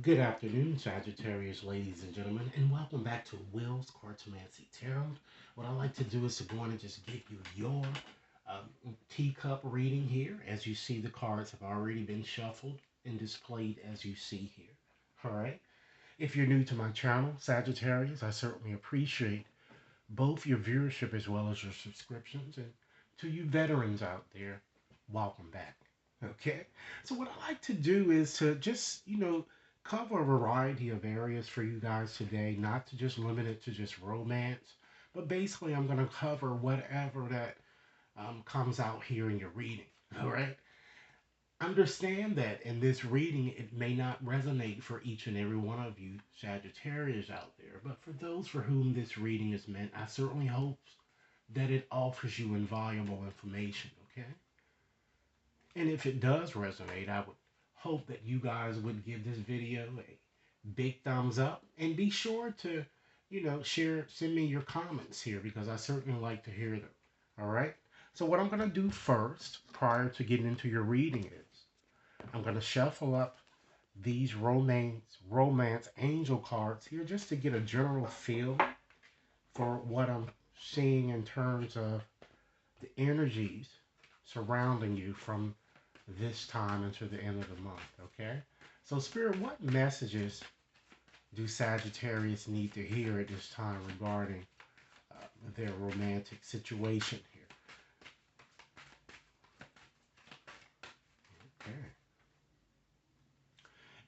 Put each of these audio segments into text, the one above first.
Good afternoon, Sagittarius, ladies and gentlemen, and welcome back to Will's Cartomancy Tarot. What I like to do is to go on and just give you your teacup reading here. As you see, the cards have already been shuffled and displayed as you see here. All right. If you're new to my channel, Sagittarius, I certainly appreciate both your viewership as well as your subscriptions. And to you veterans out there, welcome back. Okay. So what I like to do is to just, cover a variety of areas for you guys today, not to just limit it to just romance, but basically I'm going to cover whatever that comes out here in your reading. All right. Understand that in this reading, it may not resonate for each and every one of you Sagittarius out there, but for those for whom this reading is meant, I certainly hope that it offers you invaluable information, okay? And if it does resonate, I would hope that you guys would give this video a big thumbs up and be sure to, share, send me your comments here because I certainly like to hear them. All right. So what I'm going to do first, prior to getting into your reading, is I'm going to shuffle up these romance angel cards here just to get a general feel for what I'm seeing in terms of the energies surrounding you from this time until the end of the month, okay? So, Spirit, what messages do Sagittarius need to hear at this time regarding their romantic situation here? Okay.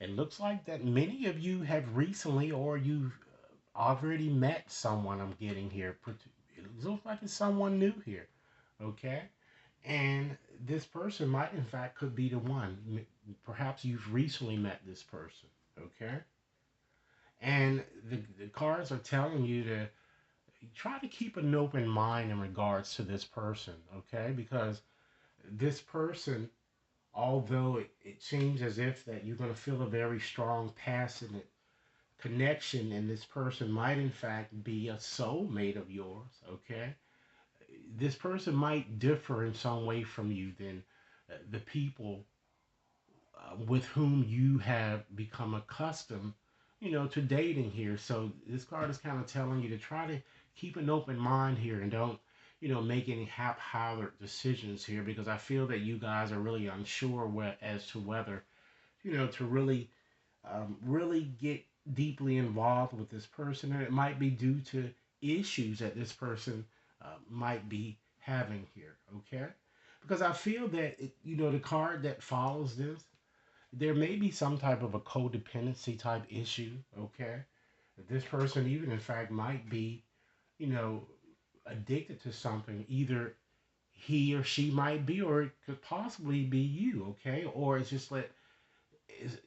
It looks like that many of you have recently or you've already met someone I'm getting here. It looks like it's someone new here, okay? And this person might, in fact, could be the one. Perhaps you've recently met this person, okay? And the cards are telling you to try to keep an open mind in regards to this person, okay? Because this person, although it seems as if that you're going to feel a very strong passionate connection, and this person might, in fact, be a soulmate of yours, okay? This person might differ in some way from you than the people with whom you have become accustomed, to dating here. So this card is kind of telling you to try to keep an open mind here and don't, make any haphazard decisions here because I feel that you guys are really unsure as to whether, to really get deeply involved with this person, and it might be due to issues that this person might be having here. Okay, because I feel that the card that follows this, there may be some type of a codependency type issue. Okay, this person even in fact might be, you know, addicted to something. Either he or she might be, or it could possibly be you. Okay, or it's just like is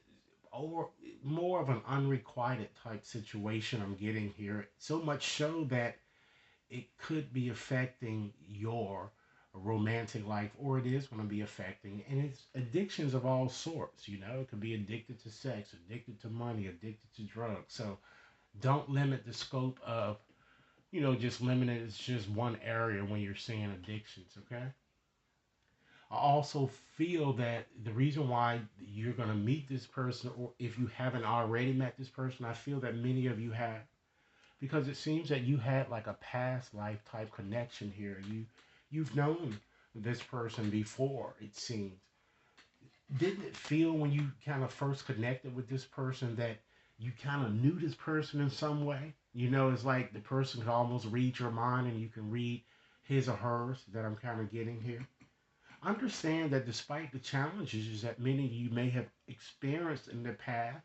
or more of an unrequited type situation I'm getting here. So much so that it could be affecting your romantic life, or it is going to be affecting, and it's addictions of all sorts. It could be addicted to sex, addicted to money, addicted to drugs. So don't limit the scope of, just limit it. It's just one area when you're seeing addictions, okay? I also feel that the reason why you're going to meet this person, or if you haven't already met this person, I feel that many of you have, because it seems that you had like a past life type connection here. You've known this person before, it seems. Didn't it feel when you kind of first connected with this person that you kind of knew this person in some way? It's like the person could almost read your mind and you can read his or hers that I'm kind of getting here. Understand that despite the challenges that many of you may have experienced in the past,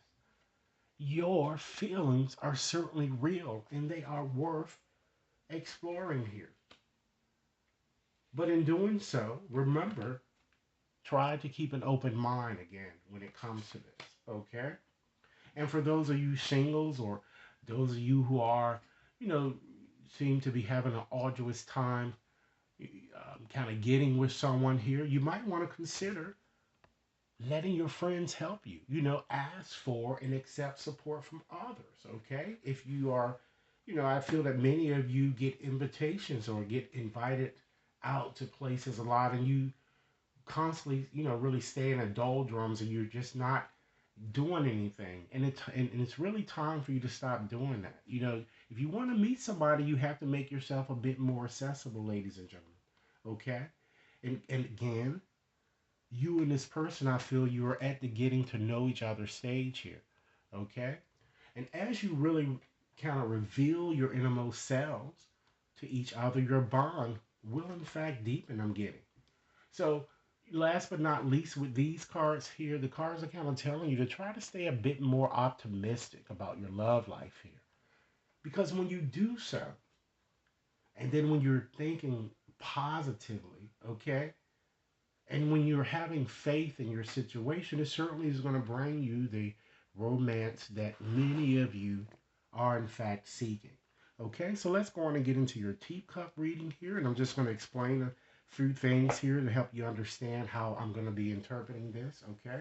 your feelings are certainly real and they are worth exploring here. But in doing so, remember, try to keep an open mind again when it comes to this, okay? And for those of you singles or those of you who are, you know, seem to be having an arduous time kind of getting with someone here, you might want to consider letting your friends help you. Ask for and accept support from others, okay? If you are, I feel that many of you get invitations or get invited out to places a lot and you constantly, really stay in the doldrums and you're just not doing anything, and it's really time for you to stop doing that. If you want to meet somebody, you have to make yourself a bit more accessible, ladies and gentlemen. Okay, and again, you and this person, I feel you are at the getting to know each other stage here. Okay, and as you really kind of reveal your innermost selves to each other, your bond will in fact deepen. I'm getting. So, last but not least, with these cards here, the cards are kind of telling you to try to stay a bit more optimistic about your love life here. Because when you do so, and then when you're thinking positively, okay, and when you're having faith in your situation, it certainly is going to bring you the romance that many of you are in fact seeking. Okay, so let's go on and get into your teacup reading here, and I'm just going to explain a few things here to help you understand how I'm going to be interpreting this. Okay,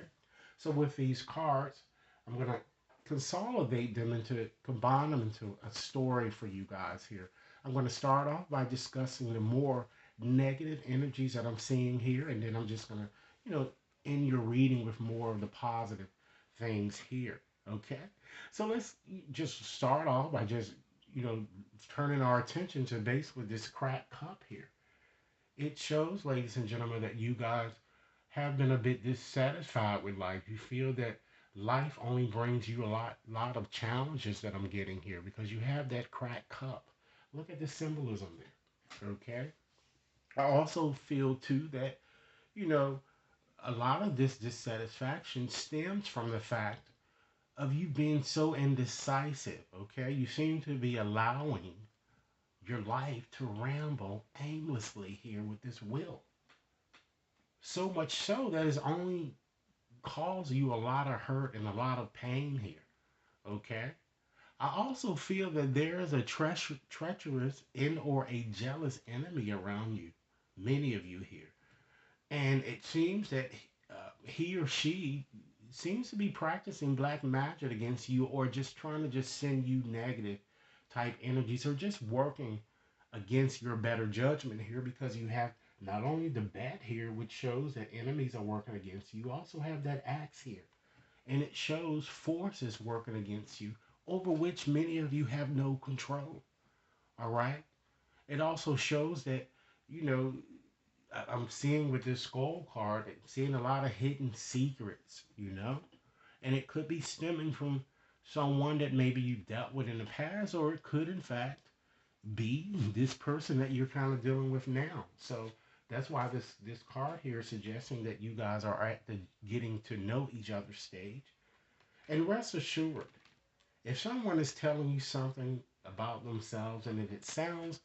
so with these cards, I'm going to consolidate them into combine them into a story for you guys here. I'm going to start off by discussing the more negative energies that I'm seeing here, and then I'm just going to, end your reading with more of the positive things here. Okay, so let's just start off by just, you know, turning our attention to basically this cracked cup here. It shows, ladies and gentlemen, that you guys have been a bit dissatisfied with life. You feel that life only brings you lot of challenges that I'm getting here because you have that cracked cup. Look at the symbolism there. Okay. I also feel too that, you know, a lot of this dissatisfaction stems from the fact of you being so indecisive. Okay. You seem to be allowing your life to ramble aimlessly here with this will. So much so that it's only caused you a lot of hurt and a lot of pain here. Okay. I also feel that there is a treacherous in or a jealous enemy around you, many of you here. And it seems that he or she seems to be practicing black magic against you or just trying to just send you negative type energies or just working against your better judgment here because you have not only the bat here, which shows that enemies are working against you, you also have that axe here. And it shows forces working against you over which many of you have no control. All right. It also shows that, you know, I'm seeing with this skull card, I'm seeing a lot of hidden secrets, and it could be stemming from someone that maybe you dealt with in the past, or it could, in fact, be this person that you're kind of dealing with now. So that's why this card here is suggesting that you guys are at the getting to know each other stage. And rest assured, if someone is telling you something about themselves and if it sounds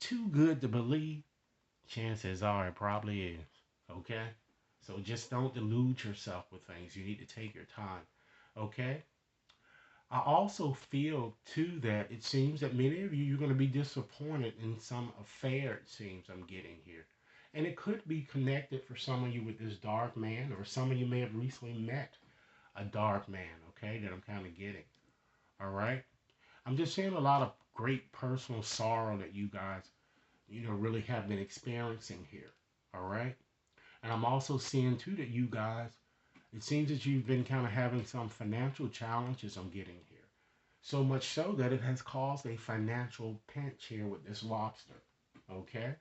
too good to believe, chances are it probably is. Okay? So just don't delude yourself with things. You need to take your time. Okay? I also feel too that it seems that many of you you're going to be disappointed in some affair. It seems I'm getting here, and it could be connected for some of you with this dark man, or some of you may have recently met a dark man. Okay, that I'm kind of getting. All right, I'm just seeing a lot of great personal sorrow that you guys really have been experiencing here. All right, and I'm also seeing too that you guys. It seems that you've been kind of having some financial challenges. I'm getting here. So much so that it has caused a financial pinch here with this lobster. Okay?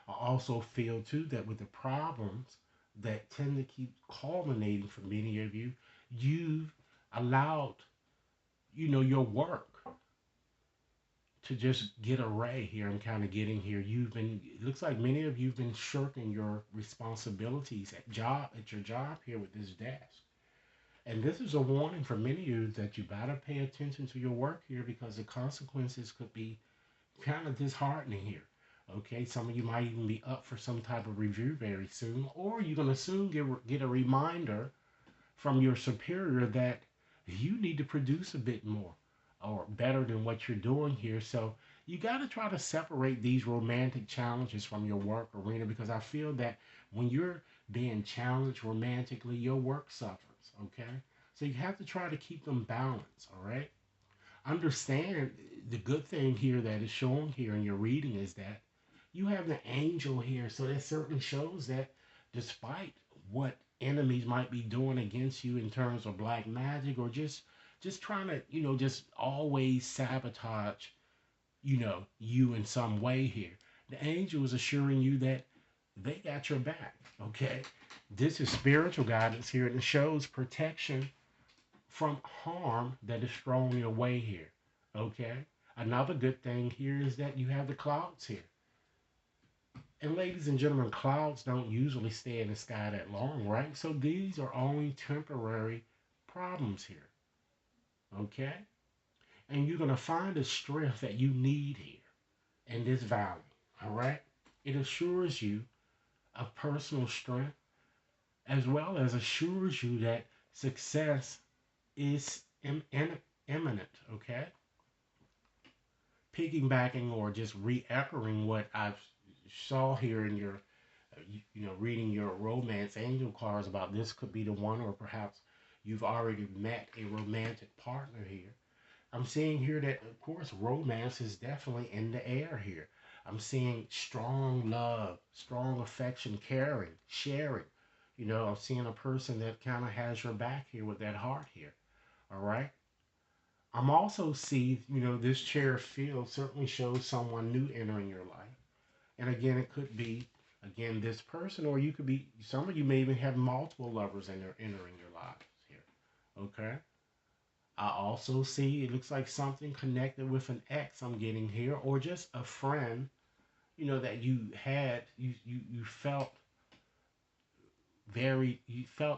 I also feel too that with the problems that tend to keep culminating for many of you, you've allowed, your work to just get array here and kind of getting here. It looks like many of you've been shirking your responsibilities at your job here with this desk. And this is a warning for many of you that you better pay attention to your work here because the consequences could be kind of disheartening here. Okay, some of you might even be up for some type of review very soon, or you're going to soon get a reminder from your superior that you need to produce a bit more or better than what you're doing here. So you got to try to separate these romantic challenges from your work arena because I feel that when you're being challenged romantically, your work suffers. Okay, so you have to try to keep them balanced. All right. Understand the good thing here that is shown here in your reading is that you have the angel here, so that certainly shows that despite what enemies might be doing against you in terms of black magic, or just trying to, just always sabotage, you in some way here. The angel is assuring you that they got your back. Okay. This is spiritual guidance here, and it shows protection from harm that is thrown your way here. Okay. Another good thing here is that you have the clouds here. And ladies and gentlemen, clouds don't usually stay in the sky that long, right? So these are only temporary problems here. Okay? And you're going to find the strength that you need here in this valley. All right? It assures you of personal strength, as well as assures you that success is imminent. Okay? Piggybacking or just re-echoing what I saw here in your, reading your romance angel cards about this could be the one, or perhaps you've already met a romantic partner here. I'm seeing here that, of course, romance is definitely in the air here. I'm seeing strong love, strong affection, caring, sharing. I'm seeing a person that kind of has your back here with that heart here. All right. I'm also seeing, this chair field certainly shows someone new entering your life. And again, it could be, again, this person, or you could be, some of you may even have multiple lovers entering your lives here. Okay. I also see it looks like something connected with an ex I'm getting here, or just a friend, that you felt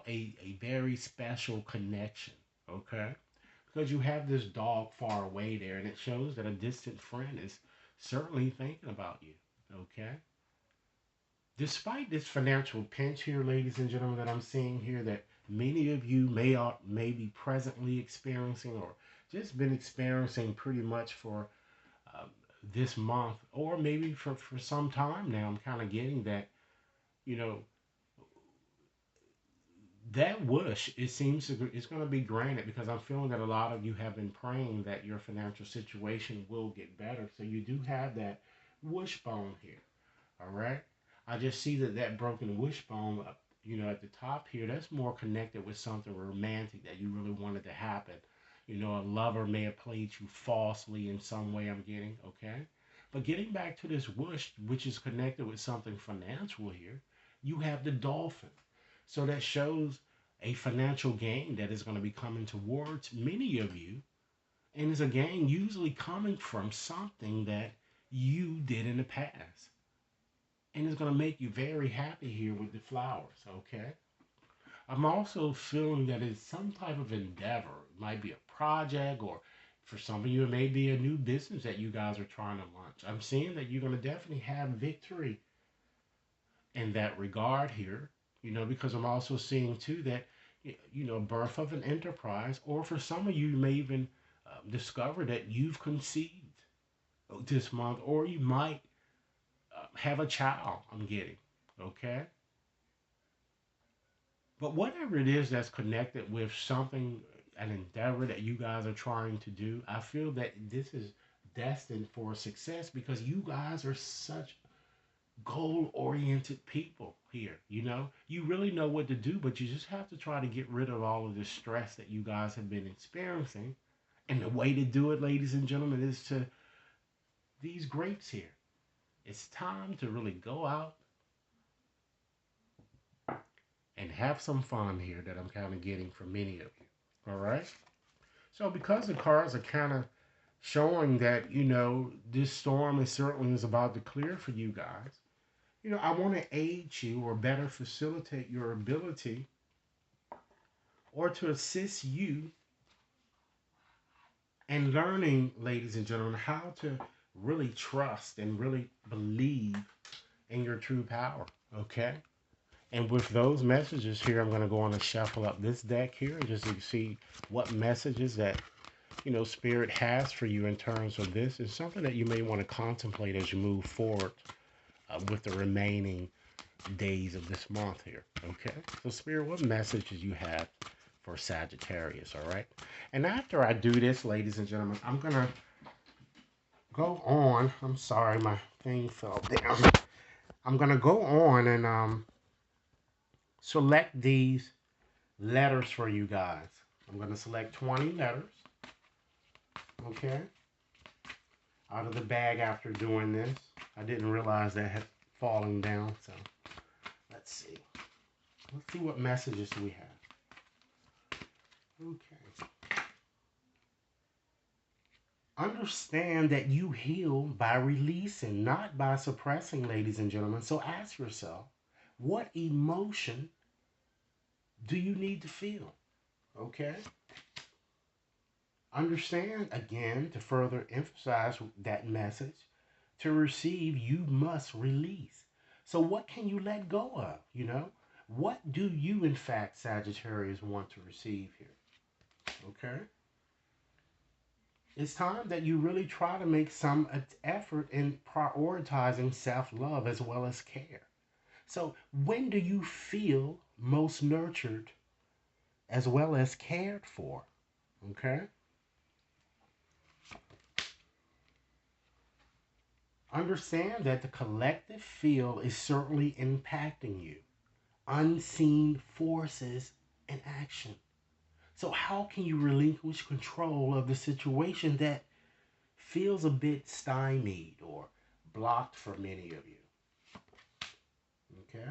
a very special connection. Okay. Because you have this dog far away there, and it shows that a distant friend is certainly thinking about you. Okay. Despite this financial pinch here, ladies and gentlemen, that I'm seeing here, that many of you may be presently experiencing, or just been experiencing pretty much for uh, this month, or maybe for some time now, I'm kind of getting that, you know, that wish, it seems it's going to be granted, because I'm feeling that a lot of you have been praying that your financial situation will get better. So you do have that wishbone here. All right. I just see that broken wishbone, at the top here, that's more connected with something romantic that you really wanted to happen. A lover may have played you falsely in some way, I'm getting, okay? But getting back to this wish, which is connected with something financial here, you have the dolphin. So that shows a financial gain that is going to be coming towards many of you. And it's a gain usually coming from something that you did in the past, and it's going to make you very happy here with the flowers, okay? I'm also feeling that it's some type of endeavor. It might be a project, or for some of you, it may be a new business that you guys are trying to launch. I'm seeing that you're going to definitely have victory in that regard here, because I'm also seeing too that, birth of an enterprise, or for some of you, you may even discover that you've conceived this month, or you might have a child, I'm getting, okay? But whatever it is that's connected with something, an endeavor that you guys are trying to do, I feel that this is destined for success, because you guys are such goal oriented people here. You really know what to do, but you just have to try to get rid of all of this stress that you guys have been experiencing. And the way to do it, ladies and gentlemen, is to these grapes here. It's time to really go out and have some fun here, that I'm kind of getting from many of you. All right. So because the cards are kind of showing that, this storm is about to clear for you guys, I want to aid you, or better facilitate your ability, or to assist you in learning, ladies and gentlemen, how to really trust and really believe in your true power. Okay. And with those messages here, I'm going to go on and shuffle up this deck here, just to see what messages that, Spirit has for you in terms of this. It's something that you may want to contemplate as you move forward with the remaining days of this month here. Okay. So, Spirit, what messages you have for Sagittarius? All right. And after I do this, ladies and gentlemen, I'm going to go on. I'm sorry, my thing fell down. I'm going to go on and select these letters for you guys. I'm going to select 20 letters, okay, out of the bag after doing this. I didn't realize that had fallen down, so let's see. Let's see what messages we have. Okay. Understand that you heal by releasing, not by suppressing, ladies and gentlemen. So ask yourself, what emotion do you need to feel? Okay? Understand, again, to further emphasize that message, to receive, you must release. So, what can you let go of? What do you, in fact, Sagittarius, want to receive here? Okay? It's time that you really try to make some effort in prioritizing self love as well as care. So, when do you feel most nurtured as well as cared for? Okay? Understand that the collective field is certainly impacting you. Unseen forces in action. So, how can you relinquish control of the situation that feels a bit stymied or blocked for many of you? Okay?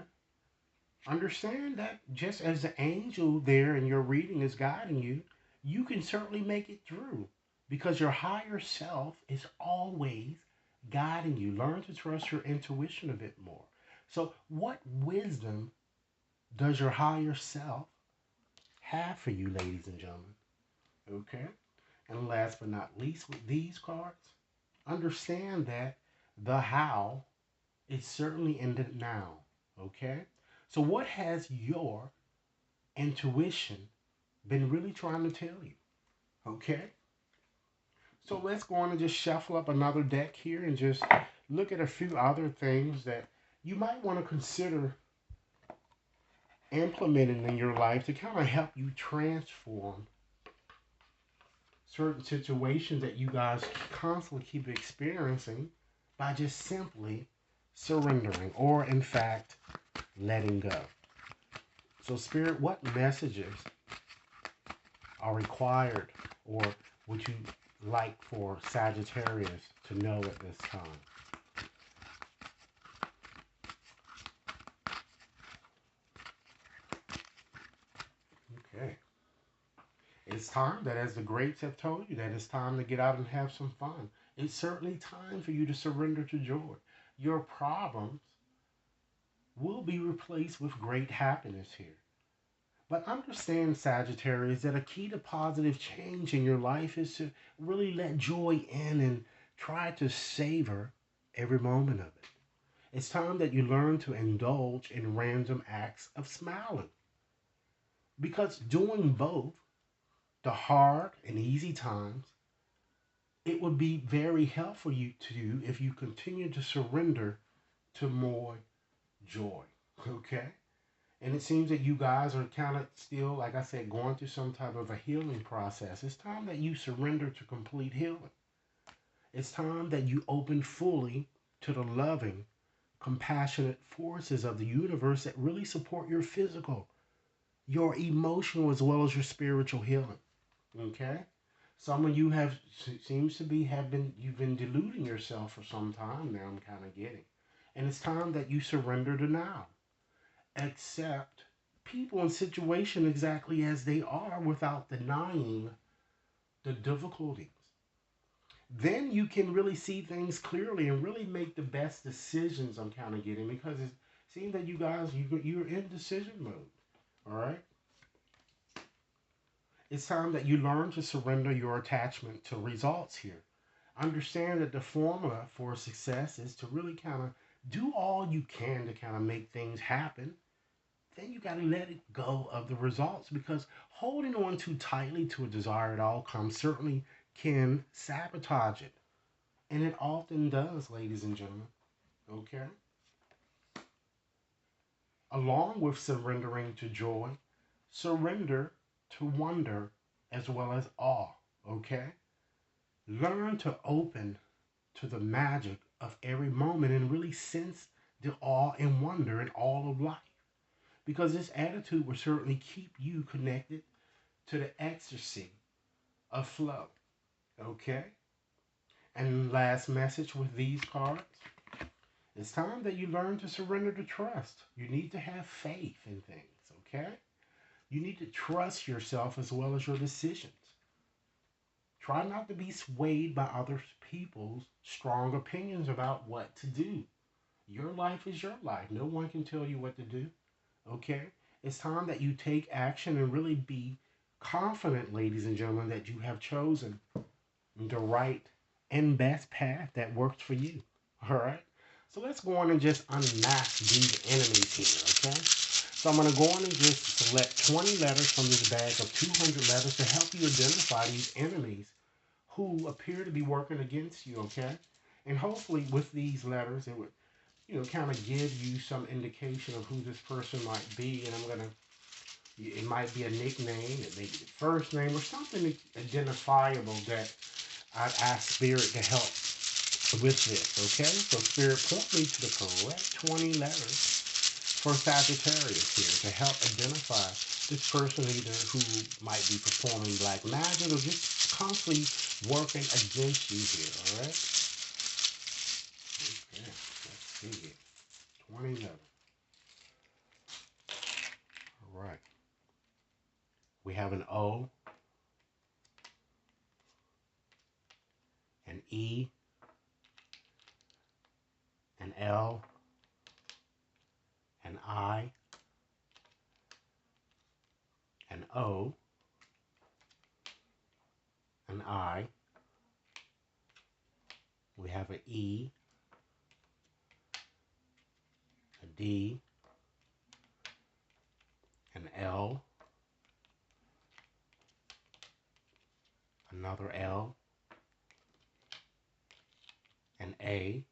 Understand that just as the angel there in your reading is guiding you, you can certainly make it through because your higher self is always guiding you. Learn to trust your intuition a bit more. So, what wisdom does your higher self have for you, ladies and gentlemen? Okay. And last but not least, with these cards, understand that the how is certainly in the now. Okay. So, what has your intuition been really trying to tell you? Okay. So, let's go on and just shuffle up another deck here and just look at a few other things that you might want to consider implementing in your life to kind of help you transform certain situations that you guys constantly keep experiencing by just simply surrendering or, in fact, letting go. So, Spirit, what messages are required or would you like for Sagittarius to know at this time? Okay. It's time that, as the greats have told you, that it's time to get out and have some fun. It's certainly time for you to surrender to joy. Your problems will be replaced with great happiness here. But understand, Sagittarius, that a key to positive change in your life is to really let joy in and try to savor every moment of it. It's time that you learn to indulge in random acts of smiling. Because doing both, the hard and easy times, it would be very helpful to you if you continue to surrender to more joy. Okay? And it seems that you guys are kind of still, like I said, going through some type of a healing process. It's time that you surrender to complete healing. It's time that you open fully to the loving, compassionate forces of the universe that really support your physical, your emotional, as well as your spiritual healing. Okay? Some of you have seems to be have been you've been deluding yourself for some time now. I'm kind of getting, and it's time that you surrender to now. Accept people and situations exactly as they are without denying the difficulties. Then you can really see things clearly and really make the best decisions. I'm kind of getting because it seems that you guys you're in decision mode. All right. It's time that you learn to surrender your attachment to results here. Understand that the formula for success is to really kind of do all you can to kind of make things happen. Then you got to let it go of the results because holding on too tightly to a desired outcome certainly can sabotage it. And it often does, ladies and gentlemen. Okay? Along with surrendering to joy, surrender to wonder as well as awe. Okay? Learn to open to the magic of every moment and really sense the awe and wonder in all of life. because this attitude will certainly keep you connected to the ecstasy of flow. Okay? And last message with these cards, it's time that you learn to surrender to trust. You need to have faith in things, okay? You need to trust yourself as well as your decisions. Try not to be swayed by other people's strong opinions about what to do. Your life is your life. No one can tell you what to do, okay? It's time that you take action and really be confident, ladies and gentlemen, that you have chosen the right and best path that works for you. All right. So let's go on and just unmask these enemies here. Okay. So I'm going to go on and just select 20 letters from this bag of 200 letters to help you identify these enemies who appear to be working against you. Okay. And hopefully with these letters, it would, kind of give you some indication of who this person might be. And I'm going to, it might be a nickname, it may be the first name or something identifiable that I'd ask Spirit to help with this, okay? So Spirit, point me to the correct 20 letters for Sagittarius here to help identify this person either who might be performing black magic or just constantly working against you here, all right? Okay, let's see here. 20 letters. All right. We have an O, an E, an L, an I, an O, an I. We have an E, a D, an L, another L, an A.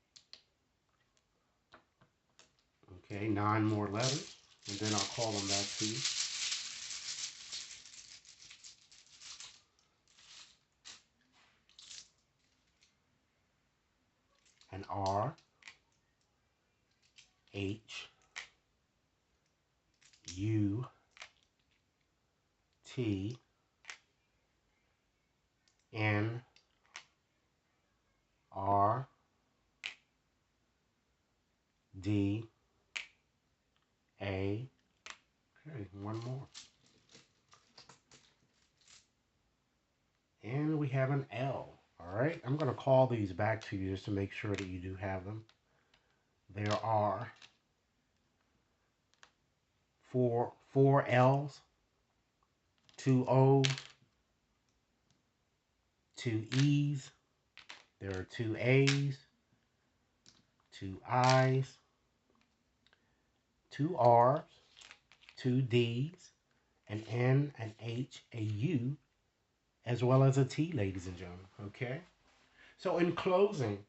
Okay, 9 more letters, and then I'll call them back to you. An R, H, U, T, N, R, D, A. Okay, one more. And we have an L. All right, I'm going to call these back to you just to make sure that you do have them. There are four L's, 2 O's, 2 E's. There are 2 A's, 2 I's, 2 R's, 2 D's, an N, an H, a U, as well as a T, ladies and gentlemen. Okay? So in closing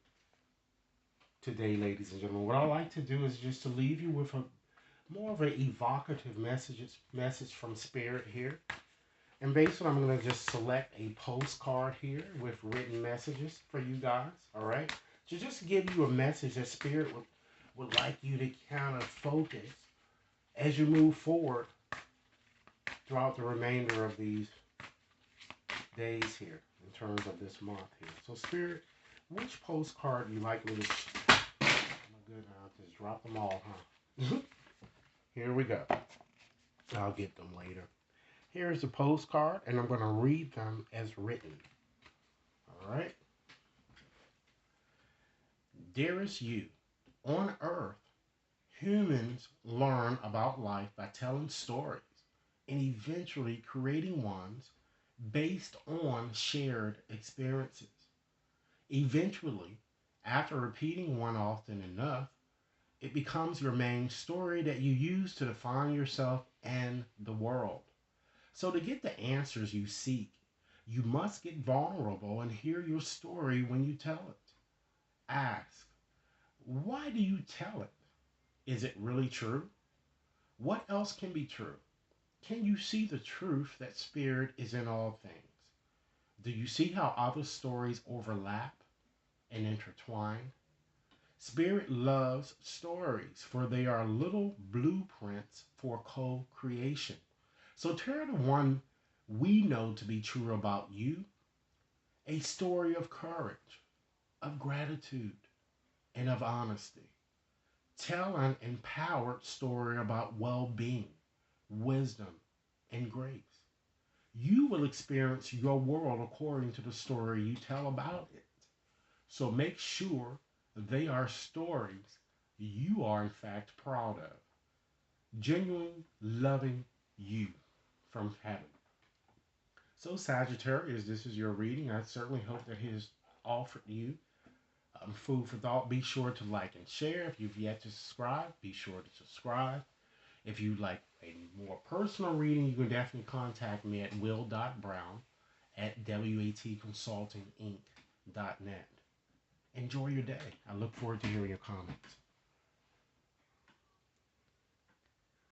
today, ladies and gentlemen, what I like to do is just to leave you with a more of an evocative message from Spirit here. And basically, I'm going to just select a postcard here with written messages for you guys, all right? To just give you a message that Spirit would like you to kind of focus as you move forward throughout the remainder of these days here in terms of this month here. So Spirit, which postcard you like me to... Oh my goodness, I'll just drop them all, huh? Here we go. I'll get them later. Here's the postcard, and I'm going to read them as written. All right? Dearest you, on Earth, humans learn about life by telling stories and eventually creating ones based on shared experiences. Eventually, after repeating one often enough, it becomes your main story that you use to define yourself and the world. So to get the answers you seek, you must get vulnerable and hear your story when you tell it. Ask, why do you tell it? Is it really true? What else can be true? Can you see the truth that Spirit is in all things? Do you see how other stories overlap and intertwine? Spirit loves stories, for they are little blueprints for co creation. So turn to one we know to be true about you, a story of courage, of gratitude, and of honesty. Tell an empowered story about well being, wisdom, and grace. You will experience your world according to the story you tell about it. So make sure they are stories you are, in fact, proud of. Genuine, loving you from heaven. So, Sagittarius, this is your reading. I certainly hope that it has offered you food for thought. Be sure to like and share. If you've yet to subscribe, be sure to subscribe. If you'd like a more personal reading, you can definitely contact me at will.brown at watconsultinginc.net. Enjoy your day. I look forward to hearing your comments.